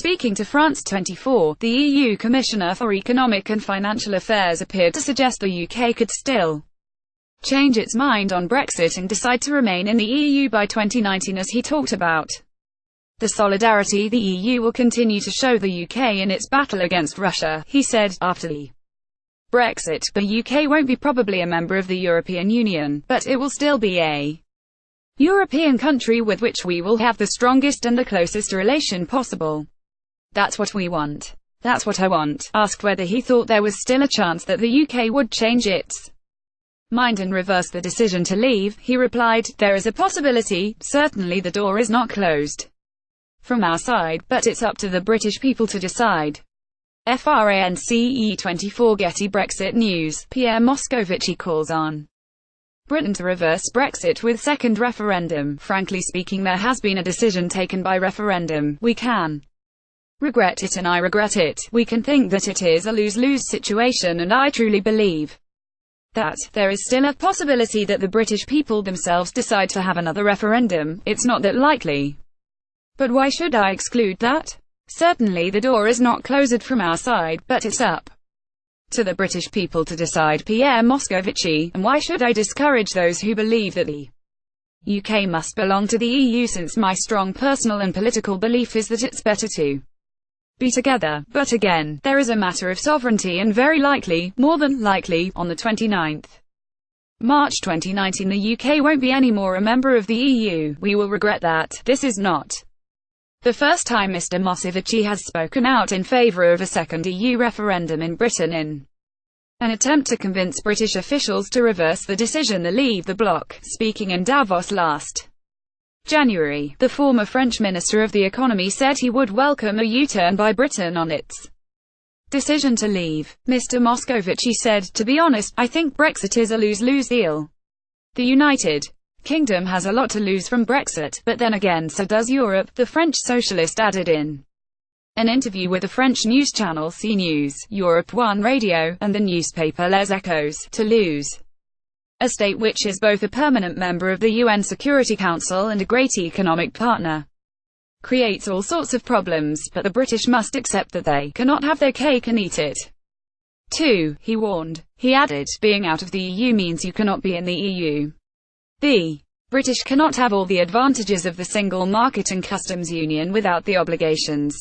Speaking to France 24, the EU Commissioner for Economic and Financial Affairs appeared to suggest the UK could still change its mind on Brexit and decide to remain in the EU by 2019, as he talked about the solidarity the EU will continue to show the UK in its battle against Russia. He said, after the Brexit, the UK won't be probably a member of the European Union, but it will still be a European country with which we will have the strongest and the closest relation possible. That's what we want. That's what I want. Asked whether he thought there was still a chance that the UK would change its mind and reverse the decision to leave, he replied, "There is a possibility. Certainly the door is not closed from our side, but it's up to the British people to decide." France 24 GETTYBrexit News. Pierre Moscovici calls on Britain to reverse Brexit with second referendum. Frankly speaking, there has been a decision taken by referendum. We can regret it, and I regret it. We can think that it is a lose-lose situation, and I truly believe that there is still a possibility that the British people themselves decide to have another referendum. It's not that likely. But why should I exclude that? Certainly the door is not closed from our side, but it's up to the British people to decide. Pierre Moscovici. And why should I discourage those who believe that the UK must belong to the EU, since my strong personal and political belief is that it's better to be together. But again, there is a matter of sovereignty, and very likely, more than likely, on the 29th March 2019 the UK won't be any more a member of the EU. We will regret that. This is not the first time Mr. Moscovici has spoken out in favour of a second EU referendum in Britain in an attempt to convince British officials to reverse the decision to leave the bloc. Speaking in Davos last January, the former French Minister of the Economy said he would welcome a U-turn by Britain on its decision to leave. Mr. Moscovici said, "To be honest, I think Brexit is a lose-lose deal. The United Kingdom has a lot to lose from Brexit, but then again so does Europe," the French socialist added in an interview with the French news channel CNews, Europe 1 Radio, and the newspaper Les Echos. To lose a state which is both a permanent member of the UN Security Council and a great economic partner creates all sorts of problems, but the British must accept that they cannot have their cake and eat it too, he warned. He added, "Being out of the EU means you cannot be in the EU. The British cannot have all the advantages of the single market and customs union without the obligations